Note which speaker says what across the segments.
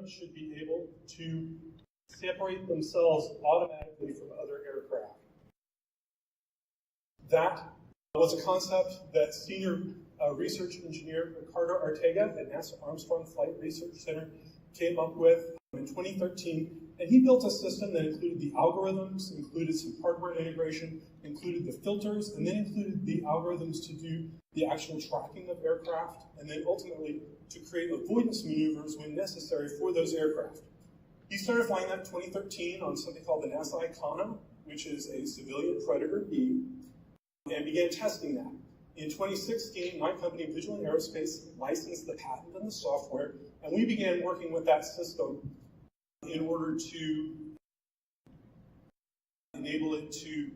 Speaker 1: drones should be able to separate themselves automatically from other aircraft. That was a concept that senior research engineer Ricardo Arteaga at NASA Armstrong Flight Research Center came up with in 2013. And he built a system that included the algorithms, included some hardware integration, included the filters, and then included the algorithms to do the actual tracking of aircraft, and then ultimately to create avoidance maneuvers when necessary for those aircraft. He started flying that in 2013 on something called the NASA Icona, which is a civilian Predator B, and began testing that. In 2016, my company, Vigilant Aerospace, licensed the patent and the software, and we began working with that system in order to enable it to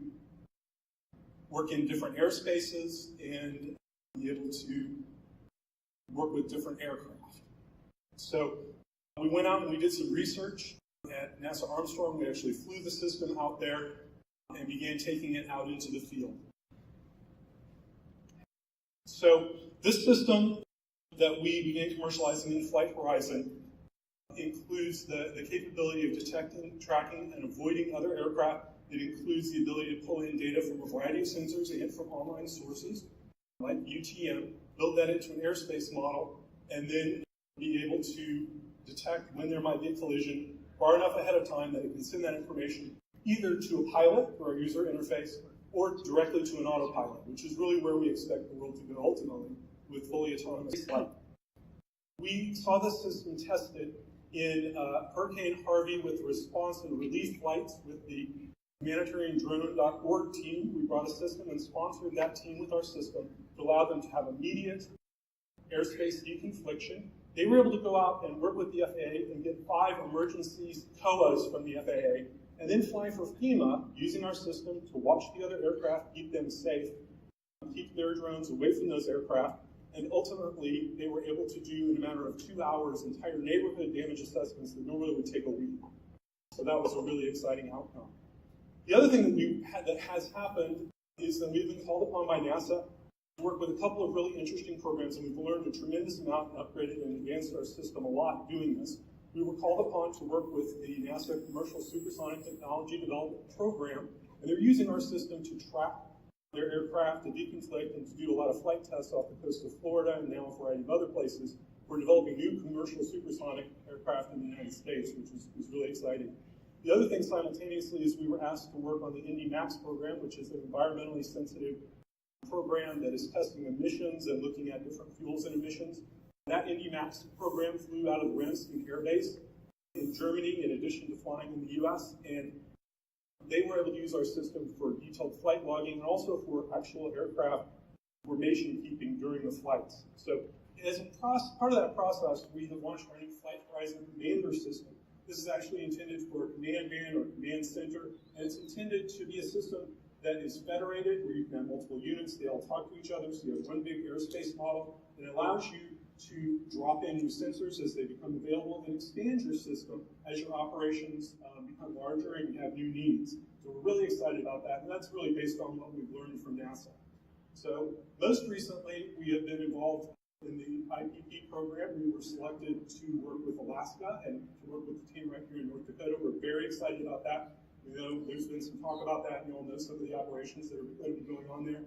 Speaker 1: work in different airspaces and be able to work with different aircraft. So we went out and we did some research at NASA Armstrong. We actually flew the system out there and began taking it out into the field. So this system that we began commercializing in Flight Horizon includes the capability of detecting, tracking, and avoiding other aircraft. It includes the ability to pull in data from a variety of sensors and from online sources, like UTM, build that into an airspace model, and then be able to detect when there might be a collision far enough ahead of time that it can send that information either to a pilot through our user interface or directly to an autopilot, which is really where we expect the world to go ultimately with fully autonomous flight. We saw this system tested in Hurricane Harvey with response and relief flights with the humanitariandrone.org team. We brought a system and sponsored that team with our system to allow them to have immediate airspace deconfliction. They were able to go out and work with the FAA and get 5 emergency COAs from the FAA, and then fly for FEMA using our system to watch the other aircraft, keep them safe, keep their drones away from those aircraft. And ultimately, they were able to do, in a matter of 2 hours, entire neighborhood damage assessments that normally would take a week. So that was a really exciting outcome. The other thing that has happened is that we've been called upon by NASA to work with a couple of really interesting programs, and we've learned a tremendous amount and upgraded and advanced our system a lot doing this. We were called upon to work with the NASA Commercial Supersonic Technology Development Program, and they're using our system to track their aircraft, to deconflict, and to do a lot of flight tests off the coast of Florida and now a variety of other places. We're developing new commercial supersonic aircraft in the United States, which is really exciting. The other thing simultaneously is we were asked to work on the Indy MAX program, which is an environmentally sensitive program that is testing emissions and looking at different fuels and emissions. That Indy MAX program flew out of the Rendsburg Air Base in Germany in addition to flying in the US, and they were able to use our system for detailed flight logging and also for actual aircraft formation keeping during the flights. So as a part of that process, we have launched our new Flight Horizon Commander system. This is actually intended for a command van or command center, and it's intended to be a system that is federated, where you can have multiple units, they all talk to each other, so you have one big airspace model, and it allows you to drop in new sensors as they become available and expand your system as your operations become larger and you have new needs. So we're really excited about that, and that's really based on what we've learned from NASA. So most recently, we have been involved in the IPP program. We were selected to work with Alaska and to work with the team right here in North Dakota. We're very excited about that. We know there's been some talk about that, and you all know some of the operations that are going to be going on there.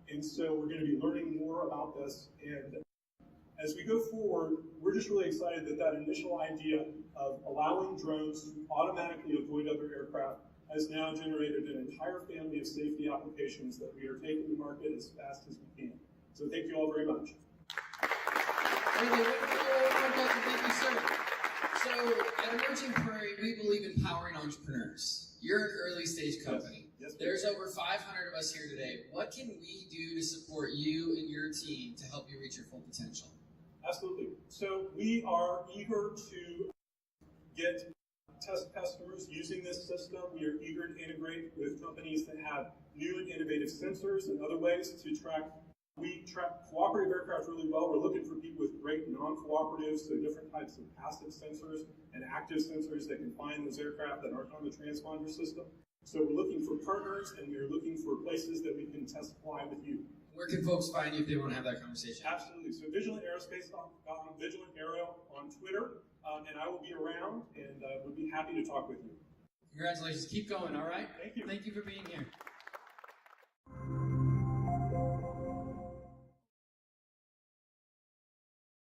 Speaker 1: And so we're going to be learning more about this, and as we go forward, we're just really excited that that initial idea of allowing drones to automatically avoid other aircraft has now generated an entire family of safety applications that we are taking to market as fast as we can. So thank you all very much.
Speaker 2: Thank you, sir. So at Emerging Prairie, we believe in empowering entrepreneurs. You're an early stage company.
Speaker 1: Yes.
Speaker 2: There's over 500 of us here today. What can we do to support you and your team to help you reach your full potential?
Speaker 1: Absolutely. So we are eager to get test customers using this system. We are eager to integrate with companies that have new and innovative sensors and other ways to track. We track cooperative aircraft really well. We're looking for people with great non-cooperative, so different types of passive sensors and active sensors that can find those aircraft that aren't on the transponder system. So we're looking for partners, and we're looking for places that we can test fly with you.
Speaker 2: Where can folks find you if they want to have that conversation?
Speaker 1: Absolutely. So Vigilant Aerospace, Vigilant Aero on Twitter. and I will be around and would be happy to talk with you.
Speaker 2: Congratulations. Keep going, all right?
Speaker 1: Thank you.
Speaker 2: Thank you for being here.